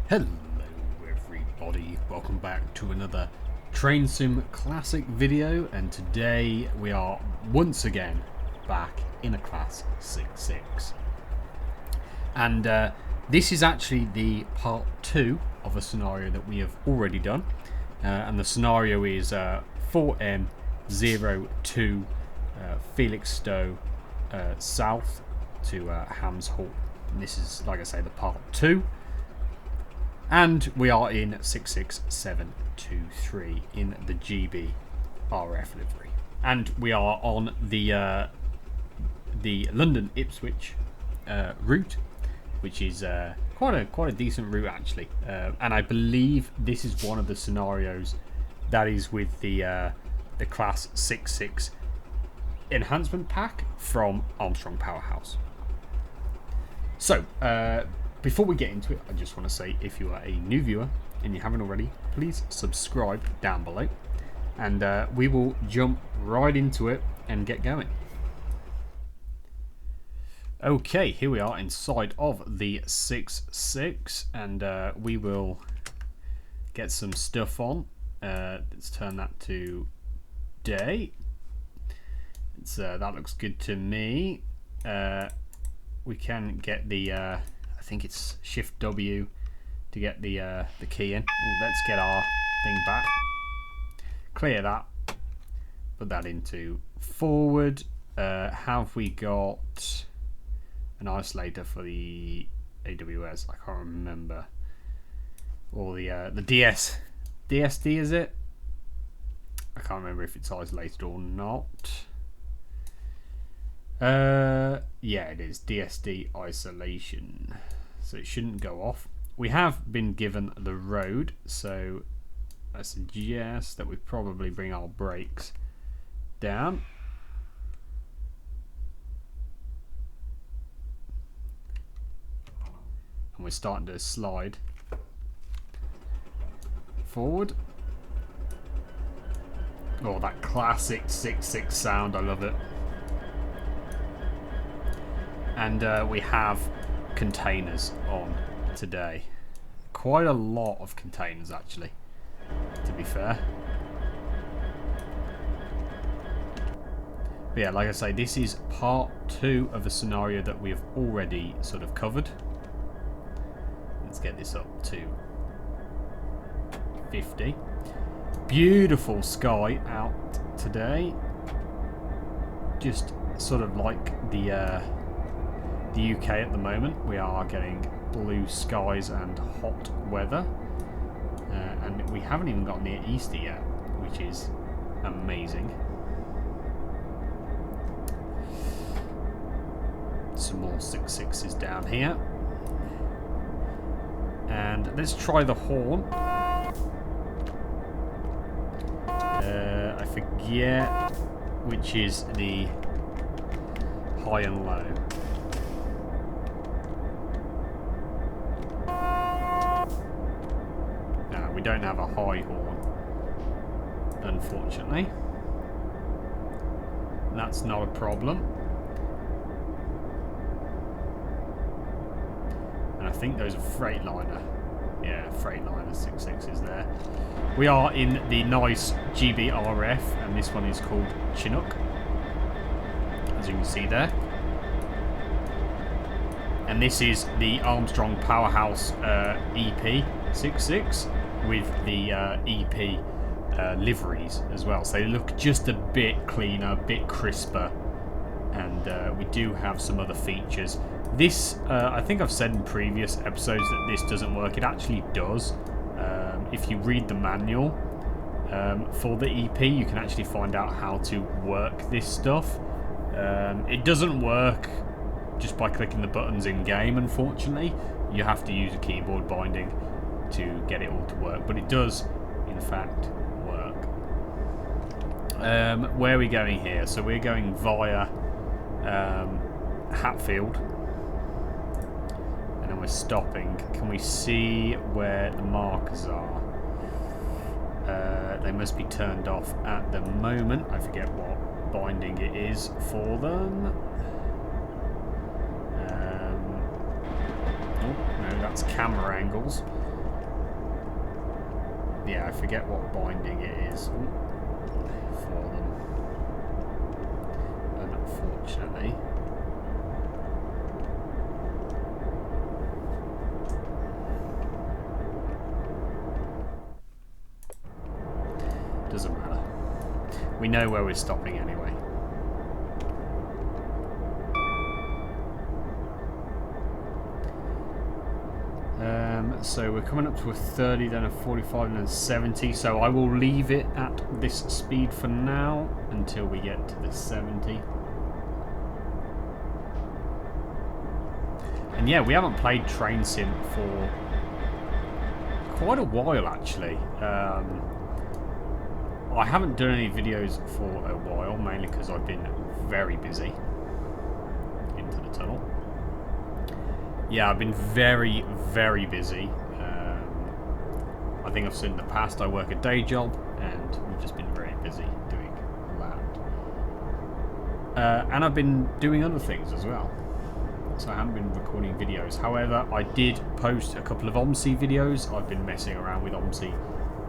Hello everybody, welcome back to another Train Sim Classic video, and today we are once again back in a Class 6.6. And this is actually the part 2 of a scenario that we have already done. And the scenario is 4M02 Felixstow south to Hams Hall. And this is, like I say, the part 2. And we are in 66723 in the GBRF livery. And we are on the London Ipswich route, which is quite a decent route actually. And I believe this is one of the scenarios that is with the Class 6.6 enhancement pack from ArmStrong PowerHouse. So, before we get into it, I just want to say, if you are a new viewer and you haven't already, please subscribe down below, and we will jump right into it and get going. Okay, here we are inside of the 6.6, and we will get some stuff on. Let's turn that to day. That looks good to me. We can get the I think it's Shift W to get the key in. Ooh, let's get our thing back. Clear that. Put that into forward. Have we got an isolator for the AWS? I can't remember. Or the DSD, is it? I can't remember if it's isolated or not. Yeah, it is DSD isolation, so it shouldn't go off. We have been given the road, so I suggest that we probably bring our brakes down. And we're starting to slide forward. Oh, that classic 6.6 sound, I love it. And we have containers on today. Quite a lot of containers, actually, to be fair. But yeah, like I say, this is part 2 of a scenario that we have already sort of covered. Let's get this up to 50. Beautiful sky out today. Just sort of like the UK at the moment. We are getting blue skies and hot weather, and we haven't even got near Easter yet, which is amazing. Some more 6.6s down here, and let's try the horn. I forget which is the high and low. We don't have a high horn, unfortunately. That's not a problem. And I think those are Freightliner. Yeah, Freightliner 6.6 is there. We are in the nice GBRF, and this one is called Chinook, as you can see there. And this is the Armstrong PowerHouse EP 6.6. with the EP liveries as well, so they look just a bit cleaner, a bit crisper, and we do have some other features. This, I think I've said in previous episodes that this doesn't work. It actually does. If you read the manual for the EP, you can actually find out how to work this stuff. It doesn't work just by clicking the buttons in game, unfortunately. You have to use a keyboard binding to get it all to work, but it does in fact work. Where are we going here? So we're going via Hatfield, and then we're stopping. Can we see where the markers are? They must be turned off at the moment. I forget what binding it is for them. Oh no, that's camera angles. yeah, I forget what binding it is for them, unfortunately. Doesn't matter. We know where we're stopping anyway. So we're coming up to a 30, then a 45, and then a 70. So I will leave it at this speed for now until we get to the 70. And yeah, we haven't played Train Sim for quite a while actually. I haven't done any videos for a while, mainly because I've been very busy. Into the tunnel. Yeah, I've been very, very busy. I think I've said in the past I work a day job, and we've just been very busy doing that. And I've been doing other things as well. So I haven't been recording videos. However, I did post a couple of OMSI videos. I've been messing around with OMSI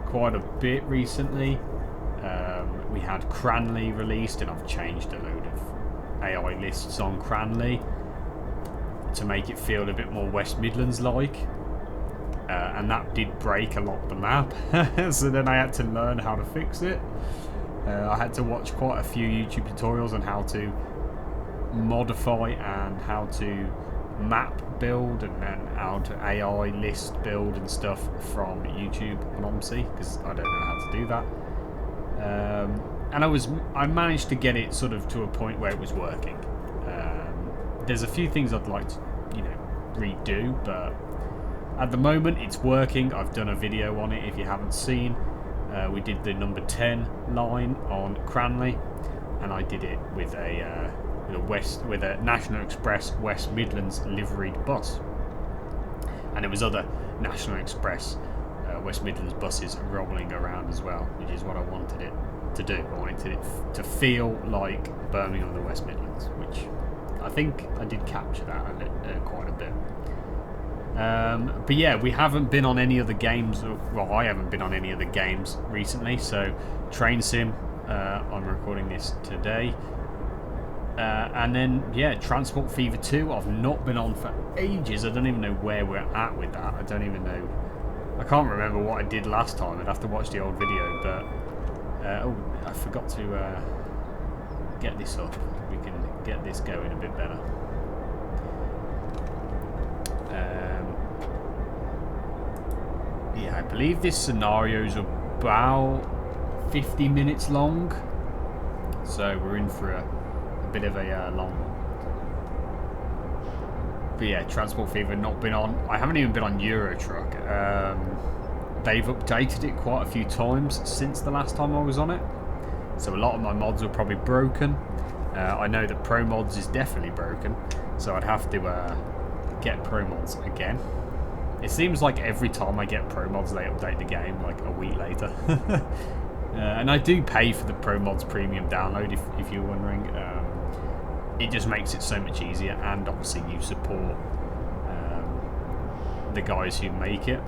quite a bit recently. We had Cranley released, and I've changed a load of AI lists on Cranley to make it feel a bit more West Midlands like, and that did break a lot of the map. So then I had to learn how to fix it. I had to watch quite a few YouTube tutorials on how to modify and how to map build and then how to AI list build and stuff from YouTube on OMSI, because I don't know how to do that. And I managed to get it sort of to a point where it was working. There's a few things I'd like to, redo, but at the moment it's working. I've done a video on it if you haven't seen. We did the number 10 line on Cranley, and I did it with a National Express West Midlands liveried bus, and there was other National Express West Midlands buses rolling around as well, which is what I wanted it to do. I wanted it to feel like Birmingham, the West Midlands, which I think I did capture that quite a bit. But yeah, we haven't been on any other games. Well, I haven't been on any other games recently. So Train Sim, I'm recording this today. And then, yeah, Transport Fever 2, I've not been on for ages. I don't even know where we're at with that. I don't even know. I can't remember what I did last time. I'd have to watch the old video. But, oh, I forgot to get this up. We can get this going a bit better. Yeah, I believe this scenario is about 50 minutes long. So we're in for a bit of a long one. But yeah, Transport Fever not been on. I haven't even been on Euro Truck. They've updated it quite a few times since the last time I was on it. So a lot of my mods are probably broken. I know that Pro Mods is definitely broken, so I'd have to get Pro Mods again. It seems like every time I get Pro Mods they update the game like a week later. And I do pay for the Pro Mods premium download if you're wondering. It just makes it so much easier, and obviously you support the guys who make it,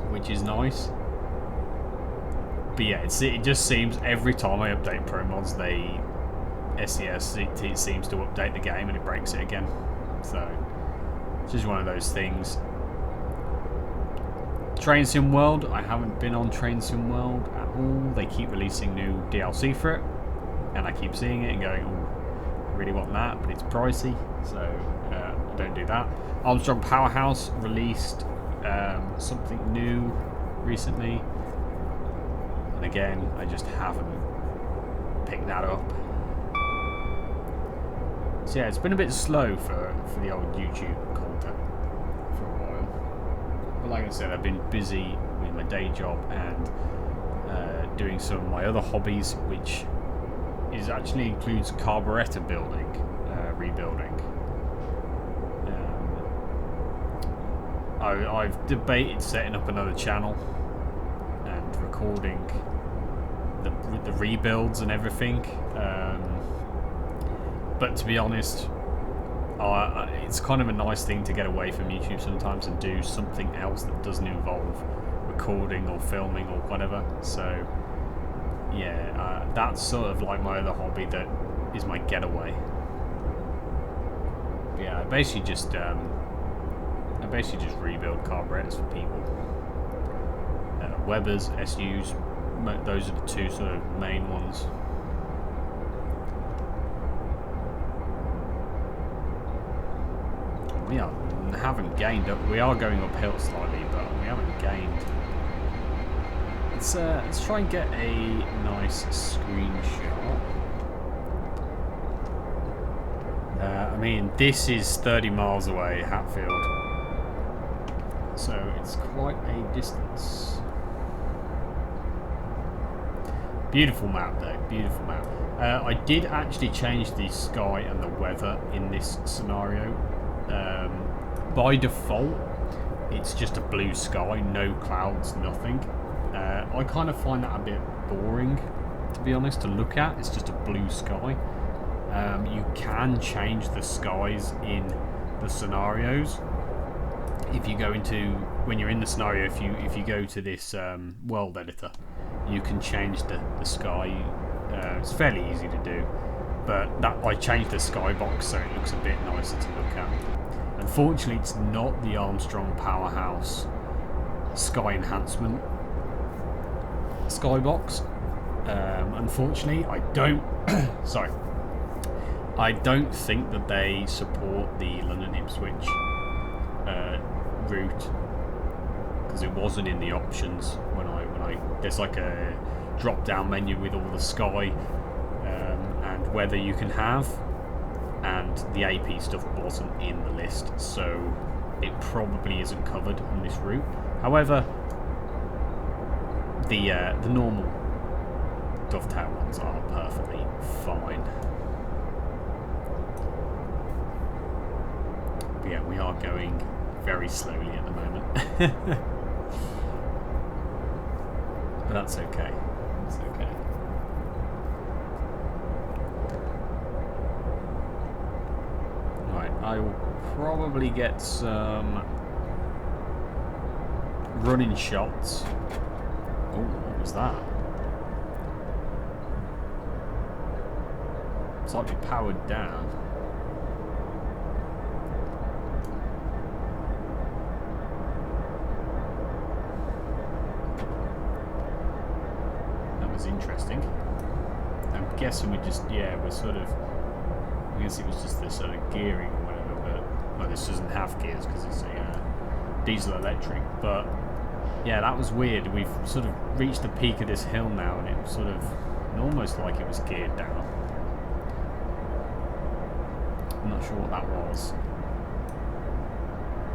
which is nice. But yeah, it just seems every time I update Pro Mods, SES it seems to update the game and it breaks it again. So it's just one of those things. Train Sim World, I haven't been on Train Sim World at all. They keep releasing new DLC for it, and I keep seeing it and going, oh, I really want that, but it's pricey, so I don't do that. ArmStrong PowerHouse released something new recently, and again, I just haven't picked that up. So yeah, it's been a bit slow for the old YouTube content for a while. But like I said, I've been busy with my day job and doing some of my other hobbies, which actually includes carburetor building, rebuilding. I've debated setting up another channel and recording the rebuilds and everything. But to be honest, it's kind of a nice thing to get away from YouTube sometimes and do something else that doesn't involve recording or filming or whatever. So yeah, that's sort of like my other hobby that is my getaway. But yeah, I basically just rebuild carburetors for people. Webers, SUs, those are the two sort of main ones. We haven't gained up. We are going uphill slightly, but we haven't gained. Let's try and get a nice screenshot. I mean, this is 30 miles away, Hatfield, so it's quite a distance. Beautiful map though, beautiful map. I did actually change the sky and the weather in this scenario. By default, it's just a blue sky, no clouds, nothing. I kind of find that a bit boring, to be honest, to look at. It's just a blue sky. You can change the skies in the scenarios. If you go into, when you're in the scenario, if you go to this world editor, you can change the sky. It's fairly easy to do, but I changed the skybox so it looks a bit nicer to look at. Unfortunately, it's not the Armstrong PowerHouse Sky Enhancement skybox. Unfortunately, I don't. Sorry, I don't think that they support the London Ipswich route, because it wasn't in the options when I there's like a drop down menu with all the sky and weather you can have, and the AP stuff wasn't in the list, so it probably isn't covered on this route. However, the normal dovetail ones are perfectly fine. But yeah, we are going very slowly at the moment. But that's okay. That's okay. Right, I will probably get some running shots. Oh, what was that? It's like we powered down. Interesting. I'm guessing we just, yeah, we're sort of, I guess it was just the sort of gearing or whatever, but, well, this doesn't have gears because it's a diesel electric, but yeah, that was weird. We've sort of reached the peak of this hill now, and it was sort of almost like it was geared down. I'm not sure what that was.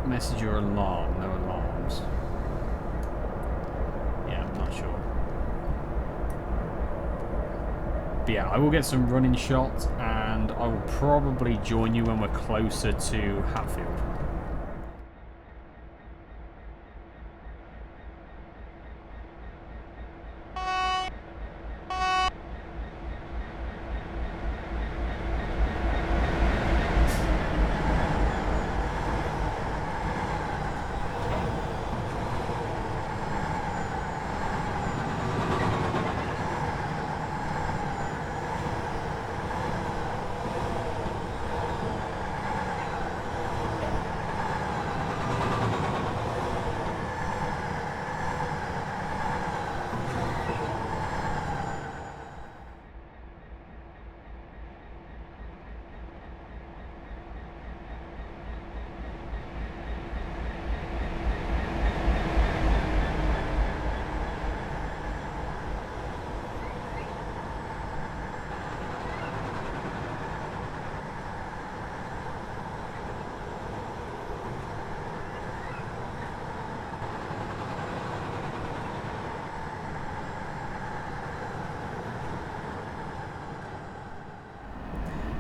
Message or alarm, no alarms. Yeah, I'm not sure. But yeah, I will get some running shots, and I will probably join you when we're closer to Hatfield.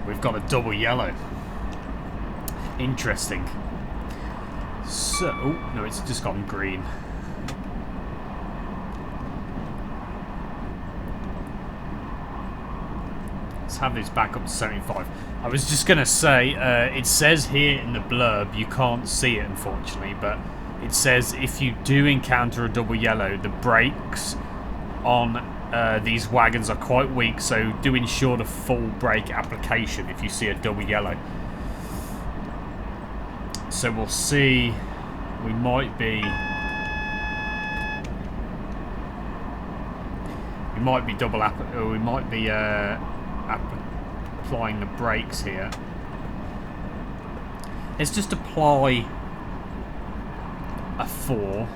We've got a double yellow. Interesting. So, oh, no, it's just gone green. Let's have this back up to 75. I was just going to say, it says here in the blurb, you can't see it unfortunately, but it says if you do encounter a double yellow, the brakes on these wagons are quite weak, so do ensure the full brake application if you see a double yellow. So we'll see. We might be applying the brakes here. Let's just apply a 4.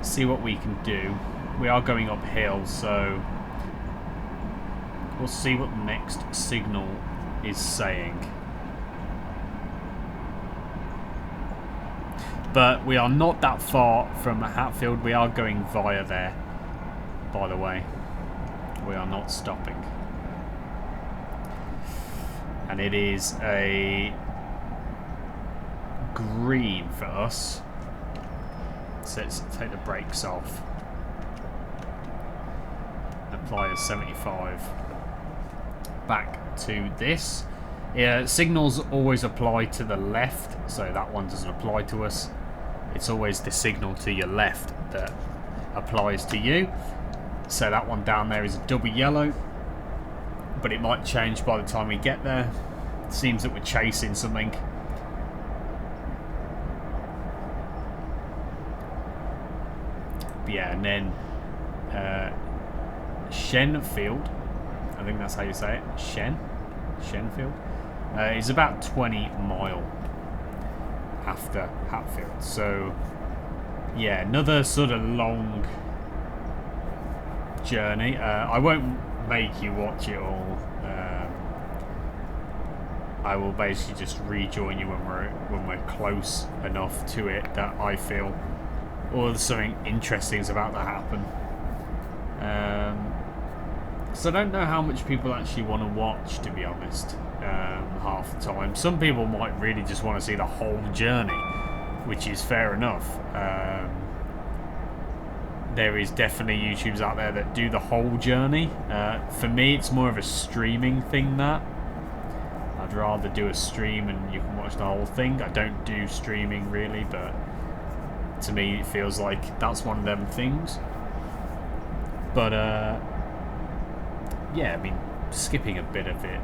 See what we can do. We are going uphill, so we'll see what the next signal is saying. But we are not that far from Hatfield. We are going via there, by the way. We are not stopping. And it is a green for us. So let's take the brakes off. Apply a 75. Back to this. Signals always apply to the left, so that one doesn't apply to us. It's always the signal to your left that applies to you. So that one down there is a double yellow, but it might change by the time we get there. It seems that we're chasing something. But yeah, and then Shenfield, I think that's how you say it. Shenfield is about 20 mile after Hatfield. So yeah, another sort of long journey. I won't make you watch it all. I will basically just rejoin you when we're close enough to it that I feel or there's something interesting is about to happen. So I don't know how much people actually want to watch, to be honest, half the time. Some people might really just want to see the whole journey, which is fair enough. There is definitely YouTubers out there that do the whole journey. For me, it's more of a streaming thing that. I'd rather do a stream and you can watch the whole thing. I don't do streaming really, but to me it feels like that's one of them things. But yeah, I mean, skipping a bit of it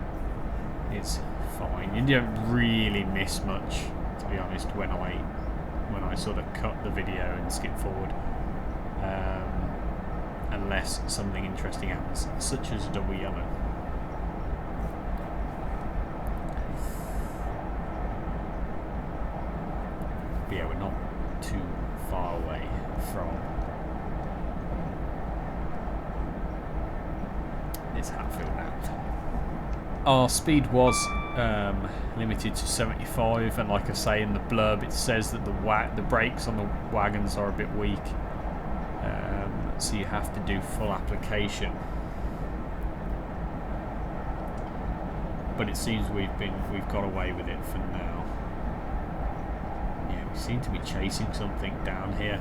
is fine. You don't really miss much, to be honest, when I sort of cut the video and skip forward, unless something interesting happens, such as a double yellow. But yeah, we're not too far away from this Hatfield now. Our speed was limited to 75, and like I say in the blurb, it says that the brakes on the wagons are a bit weak, so you have to do full application. But it seems we've got away with it for now. Yeah, we seem to be chasing something down here.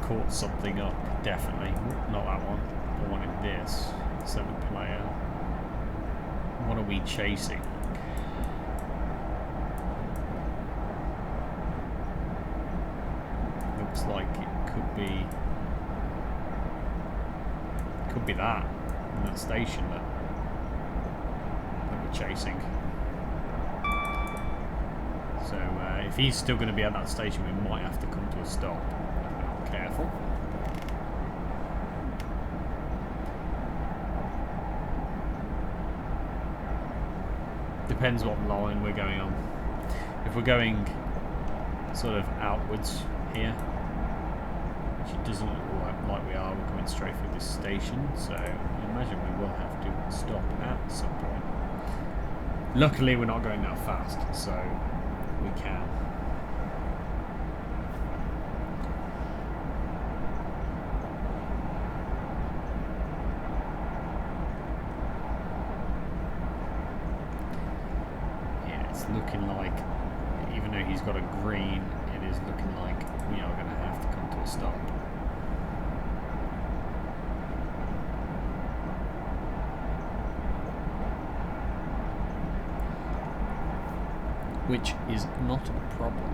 Caught something up, definitely. Not that one. I wanted this. 7 player. What are we chasing? Looks like it could be that in that station that we're chasing. So if he's still going to be at that station, we might have to come to a stop if we're not careful. Depends what line we're going on. If we're going sort of outwards here, which it doesn't look like we are, we're coming straight through this station, so I imagine we will have to stop at some point. Luckily we're not going that fast, so we can. Looking like, even though he's got a green, it is looking like we are going to have to come to a stop. which is not a problem.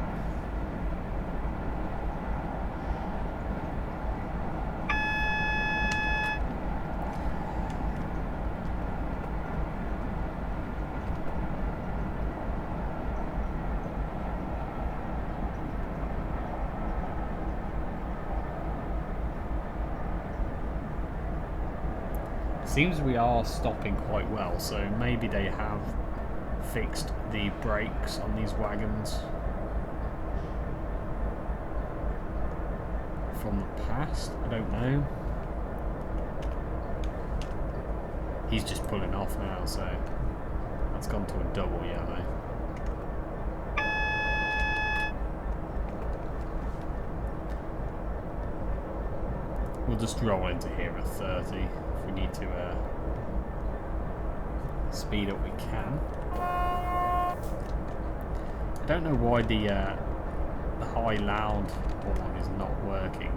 Seems we are stopping quite well, so maybe they have fixed the brakes on these wagons from the past. I don't know. He's just pulling off now, so that's gone to a double yellow. We'll just roll into here at 30 if we need to speed up. We can. I don't know why the high loud horn is not working.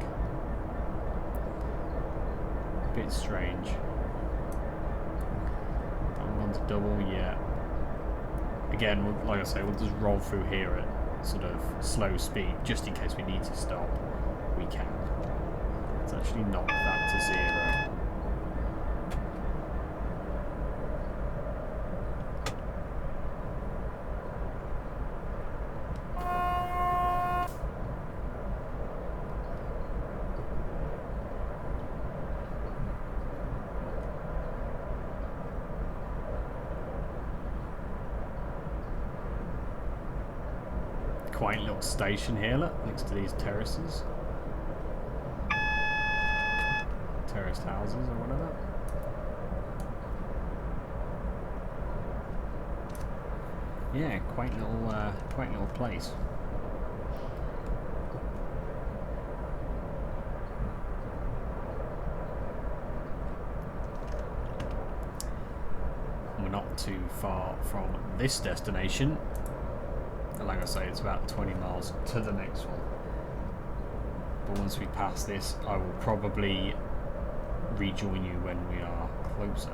A bit strange. I'm on to double, yeah. Again, like I say, we'll just roll through here at sort of slow speed, just in case we need to stop. We can. Let's actually knock that to 0. Quaint little station here, look, next to these terraces. Terraced houses or whatever. Yeah, quaint little place. We're not too far from this destination. Like I say, it's about 20 miles to the next one. But once we pass this, I will probably rejoin you when we are closer.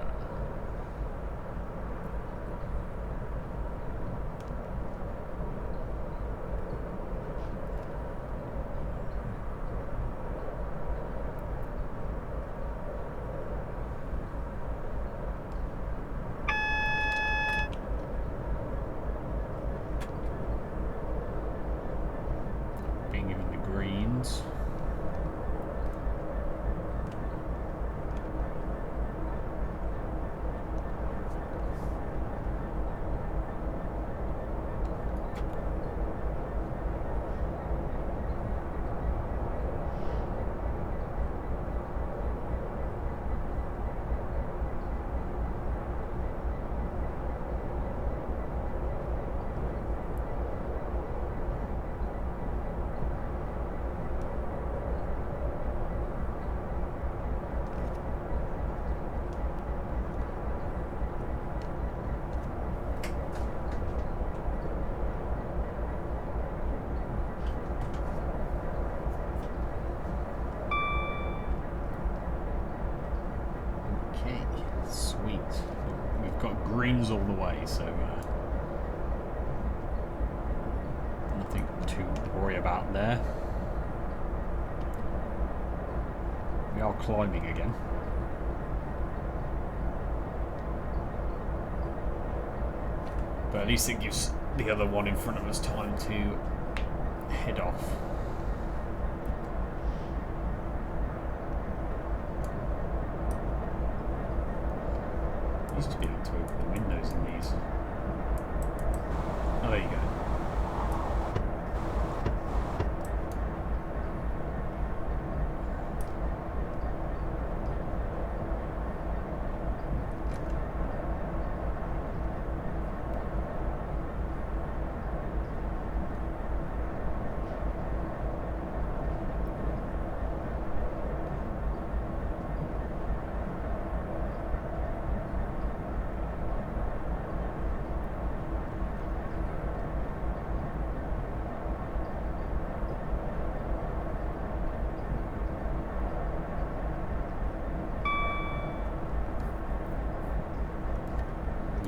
Being given the greens. Greens all the way, so nothing to worry about there. We are climbing again. But at least it gives the other one in front of us time to head off. Used to be able to open the windows in these. Oh, there you go.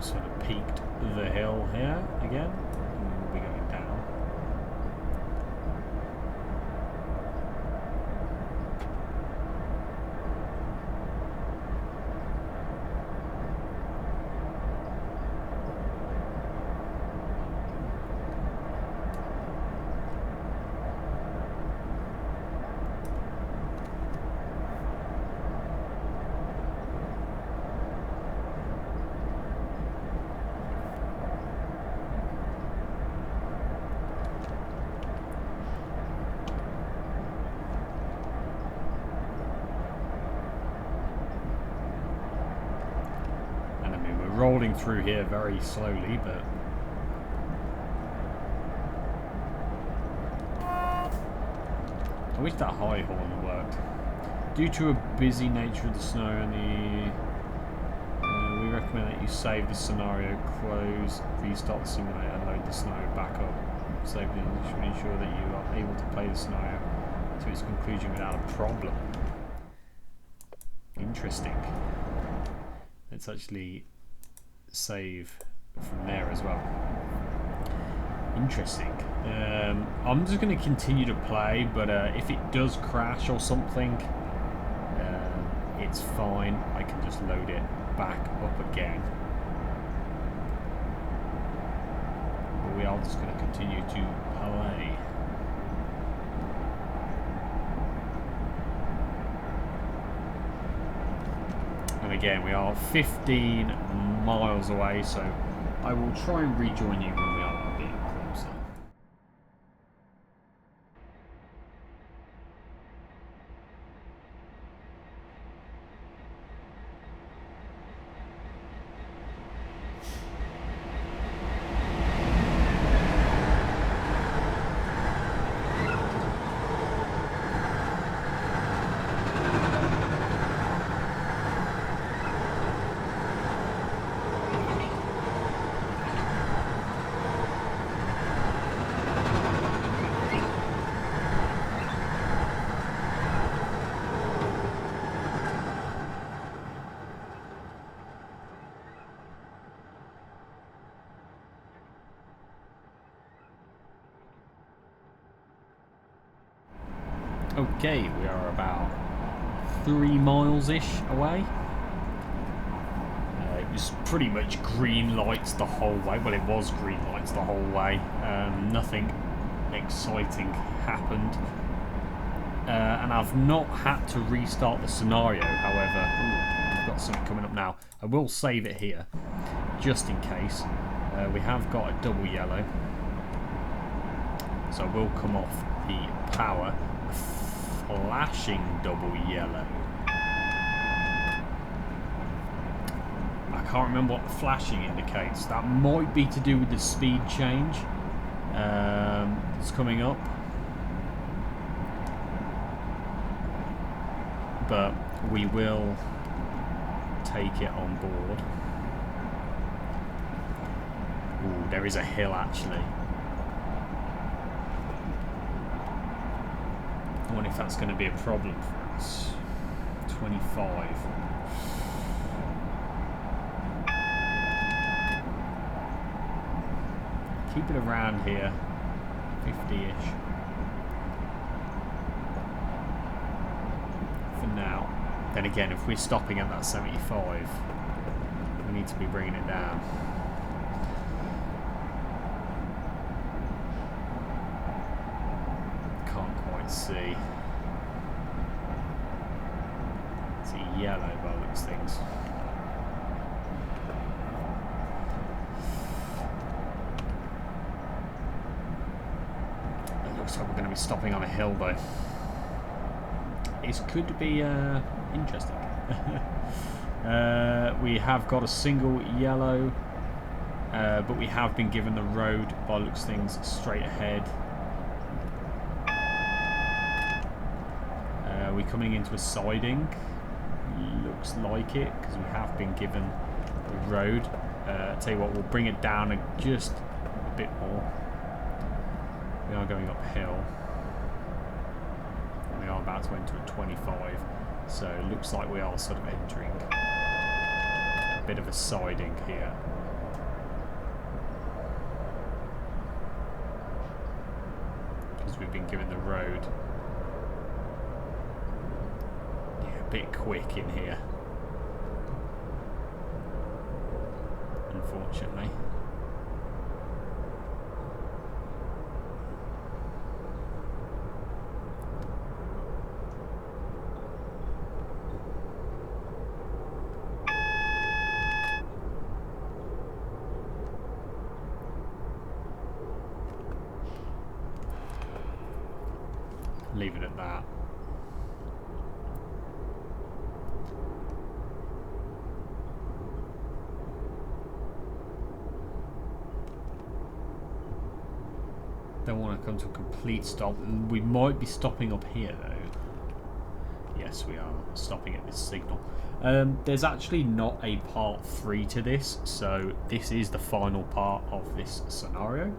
Sort of peaked the hill here again. rolling through here very slowly, but I wish that high horn worked. Due to a busy nature of the snow and we recommend that you save the scenario, close, restart the simulator, and load the scenario back up. Save it should ensure that you are able to play the scenario to its conclusion without a problem. Interesting. Let's actually save from there as well. Interesting. I'm just going to continue to play, but if it does crash or something, it's fine. I can just load it back up again. But we are just going to continue to play. And again, we are 15 miles away, so I will try and rejoin you when we are a bit closer. Okay, we are about 3 miles-ish away. It was pretty much green lights the whole way. Well, it was green lights the whole way. Nothing exciting happened. And I've not had to restart the scenario, however. Ooh, I've got something coming up now. I will save it here, just in case. We have got a double yellow. So I will come off the power. Flashing double yellow. I can't remember what the flashing indicates. That might be to do with the speed change that's coming up. But we will take it on board. Ooh, there is a hill actually. I wonder if that's going to be a problem for us. 25. Keep it around here. 50-ish. For now. Then again, if we're stopping at that 75, we need to be bringing it down. See. It's a yellow by the looks of things. It looks like we're going to be stopping on a hill though. This could be interesting. We have got a single yellow, but we have been given the road by the looks of things straight ahead. We're coming into a siding, looks like it, because we have been given the road. Tell you what, we'll bring it down just a bit more. We are going uphill. We are about to enter a 25, so it looks like we are sort of entering a bit of a siding here. Because we've been given the road. Bit quick in here, unfortunately. Leave it at that. Don't want to come to a complete stop. We might be stopping up here though. Yes, we are stopping at this signal. There's actually not a part 3 to this, so this is the final part of this scenario.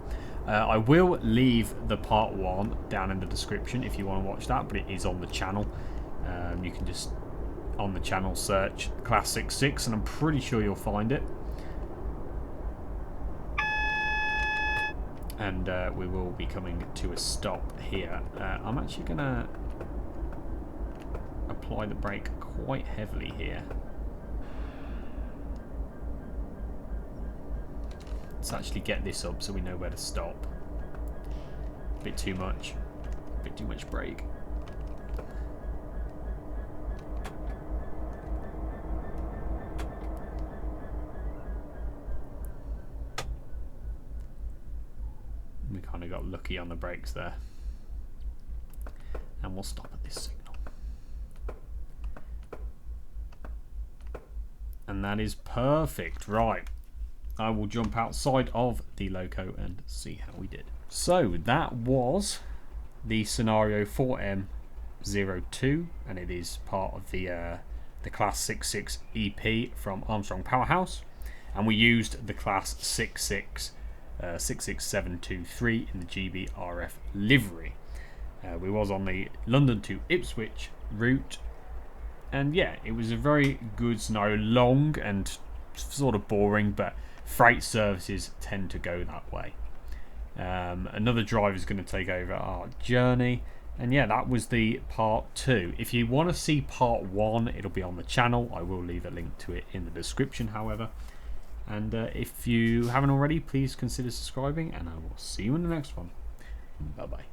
I will leave the part 1 down in the description if you want to watch that, but it is on the channel. You can just on the channel search Class 66 and I'm pretty sure you'll find it. And we will be coming to a stop here. I'm actually going to apply the brake quite heavily here. Let's actually get this up so we know where to stop. A bit too much brake. We kind of got lucky on the brakes there. And we'll stop at this signal. And that is perfect. Right. I will jump outside of the loco and see how we did. So that was the scenario 4M02, and it is part of the Class 66 EP from Armstrong PowerHouse. And we used the Class 66723 in the GBRF livery. We was on the London to Ipswich route, and yeah, it was a very good scenario. Long and sort of boring, but freight services tend to go that way. Another driver is going to take over our journey, and yeah, that was the part 2. If you want to see part 1, it'll be on the channel. I will leave a link to it in the description, however. And if you haven't already, please consider subscribing, and I will see you in the next one. Bye bye.